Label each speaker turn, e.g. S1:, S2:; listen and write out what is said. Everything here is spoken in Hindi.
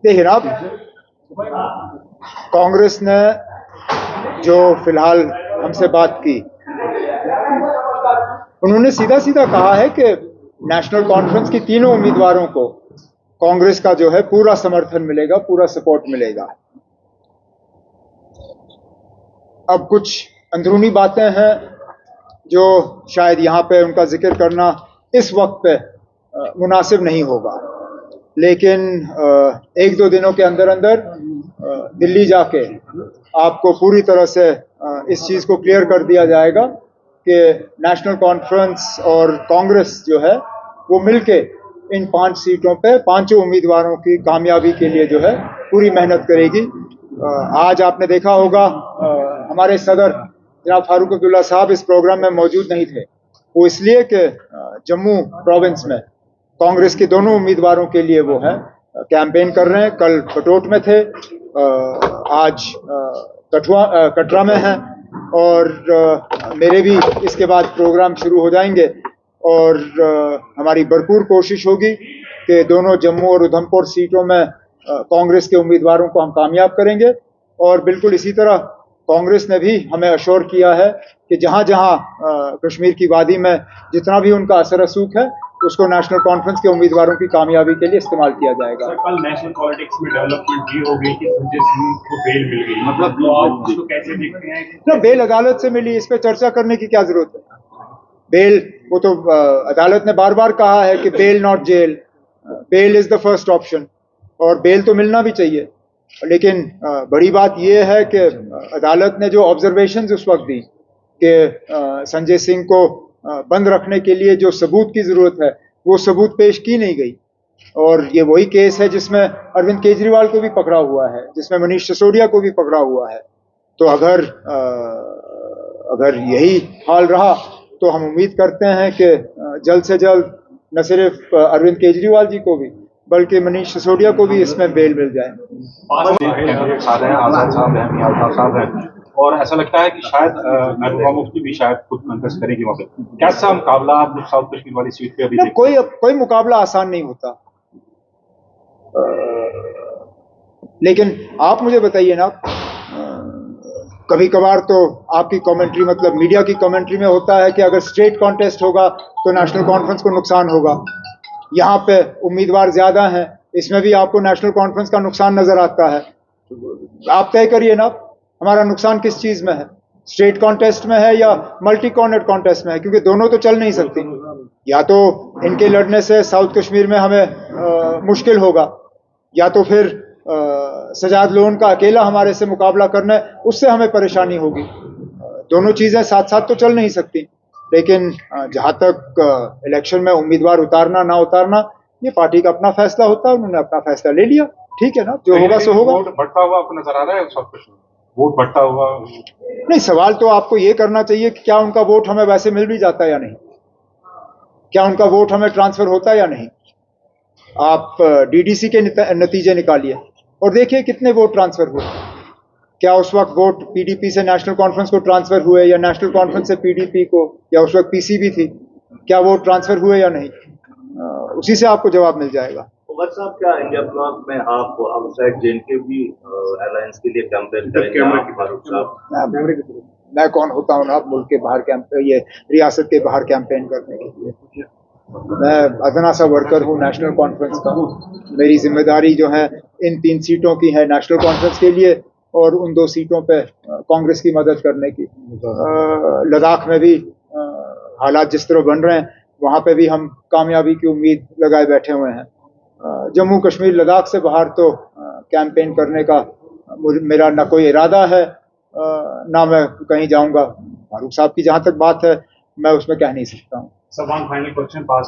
S1: देखिए ना, कांग्रेस ने जो फिलहाल हमसे बात की, उन्होंने सीधा सीधा कहा है कि नेशनल कॉन्फ्रेंस की तीनों उम्मीदवारों को कांग्रेस का जो है पूरा समर्थन मिलेगा, पूरा सपोर्ट मिलेगा। अब कुछ अंदरूनी बातें हैं जो शायद यहाँ पे उनका जिक्र करना इस वक्त पे मुनासिब नहीं होगा, लेकिन एक दो दिनों के अंदर अंदर दिल्ली जाके आपको पूरी तरह से इस चीज़ को क्लियर कर दिया जाएगा कि नेशनल कॉन्फ्रेंस और कांग्रेस जो है वो मिलके इन 5 सीटों पे पांचों उम्मीदवारों की कामयाबी के लिए जो है पूरी मेहनत करेगी। आज आपने देखा होगा हमारे सदर जनाब फारूक अब्दुल्ला साहब इस प्रोग्राम में मौजूद नहीं थे। वो इसलिए कि जम्मू प्रोविंस में कांग्रेस के दोनों उम्मीदवारों के लिए वो है कैंपेन कर रहे हैं। कल पटोट में थे, आज कटरा में हैं और मेरे भी इसके बाद प्रोग्राम शुरू हो जाएंगे और हमारी भरपूर कोशिश होगी कि दोनों जम्मू और उधमपुर सीटों में कांग्रेस के उम्मीदवारों को हम कामयाब करेंगे। और बिल्कुल इसी तरह कांग्रेस ने भी हमें अश्योर किया है कि जहां जहां कश्मीर की वादी में जितना भी उनका असर रसूख है उसको नेशनल कॉन्फ्रेंस के उम्मीदवारों की कामयाबी के लिए इस्तेमाल किया जाएगा।
S2: सर, कल नेशनल पॉलिटिक्स में डेवलपमेंट भी हो गई कि संजय सिंह को बेल मिल गई, मतलब तो आप उसको कैसे देखते हैं?
S1: ना, बेल अदालत से मिली, इस पे चर्चा करने की क्या जरूरत है? बेल वो तो अदालत ने बार बार कहा है कि bail not jail, bail is the first option, और बेल तो मिलना भी चाहिए। लेकिन बड़ी बात यह है कि अदालत ने जो ऑब्जर्वेशंस उस वक्त दी कि संजय सिंह को बंद रखने के लिए जो सबूत की जरूरत है वो सबूत पेश की नहीं गई। और ये वही केस है जिसमें अरविंद केजरीवाल को भी पकड़ा हुआ है, जिसमें मनीष सिसोदिया को भी पकड़ा हुआ है। तो अगर यही हाल रहा तो हम उम्मीद करते हैं कि जल्द से जल्द न सिर्फ अरविंद केजरीवाल जी को भी बल्कि मनीष सिसोदिया को भी इसमें बेल मिल जाए।
S2: और ऐसा लगता है कि शायद महबूबा मुफ्ती भी शायद खुद कंटेस्ट करेगी वहाँ पे। कैसा मुकाबला आप साउथ कश्मीर वाली सीट पे अभी
S1: कोई मुकाबला आसान नहीं होता। लेकिन आप मुझे बताइए ना, कभी कभार तो आपकी कमेंट्री मतलब मीडिया की कमेंट्री में होता है कि अगर स्ट्रेट कॉन्टेस्ट होगा तो नेशनल कॉन्फ्रेंस को नुकसान होगा। यहाँ पे उम्मीदवार ज्यादा हैं, इसमें भी आपको नेशनल कॉन्फ्रेंस का नुकसान नजर आता है। आप तय करिए ना, हमारा नुकसान किस चीज में है? स्ट्रेट कॉन्टेस्ट में है या मल्टी कॉर्नर कॉन्टेस्ट में है? क्योंकि दोनों तो चल नहीं सकती। या तो इनके लड़ने से साउथ कश्मीर में हमें मुश्किल होगा, या तो फिर सजाद लोन का अकेला हमारे से मुकाबला करना है, उससे हमें परेशानी होगी। दोनों चीजें साथ साथ तो चल नहीं सकती। लेकिन जहां तक इलेक्शन में उम्मीदवार उतारना ना उतारना, ये पार्टी का अपना फैसला होता है। उन्होंने अपना फैसला ले लिया, ठीक है ना, जो होगा सो होगा।
S2: वोट बढ़ता हुआ आपको नजर आ रहा है साउथ कश्मीर? वोट बढ़ता हुआ
S1: नहीं, सवाल तो आपको ये करना चाहिए कि क्या उनका वोट हमें वैसे मिल भी जाता है या नहीं, क्या उनका वोट हमें ट्रांसफर होता है या नहीं। आप डीडीसी के नतीजे निकालिए और देखिए कितने वोट ट्रांसफर हुए। क्या उस वक्त वोट पीडीपी से नेशनल कॉन्फ्रेंस को ट्रांसफर हुए या नेशनल कॉन्फ्रेंस से पीडीपी को, या उस वक्त पीसीबी थी, क्या वोट ट्रांसफर हुए या नहीं? उसी से आपको जवाब मिल जाएगा।
S3: साहब, क्या इंडिया ब्लॉक में आप आउटसाइड जेल के भी अलायंस के लिए कैंपेन करेंगे फारूक साहब?
S1: मैं कौन होता हूँ ना मुल्क के बाहर ये रियासत के बाहर कैंपेन करने के लिए? मैं अदना सा वर्कर हूँ नेशनल कॉन्फ्रेंस का। मेरी जिम्मेदारी जो है इन 3 सीटों की है नेशनल कॉन्फ्रेंस के लिए और उन 2 सीटों पे कांग्रेस की मदद करने की। लद्दाख में भी हालात जिस तरह बन रहे हैं वहाँ पे भी हम कामयाबी की उम्मीद लगाए बैठे हुए हैं। जम्मू कश्मीर लद्दाख से बाहर तो कैंपेन करने का मेरा ना कोई इरादा है, ना मैं कहीं जाऊंगा। फारूक साहब की जहाँ तक बात है मैं उसमें कह नहीं सकता हूँ।
S2: फाइनल क्वेश्चन पास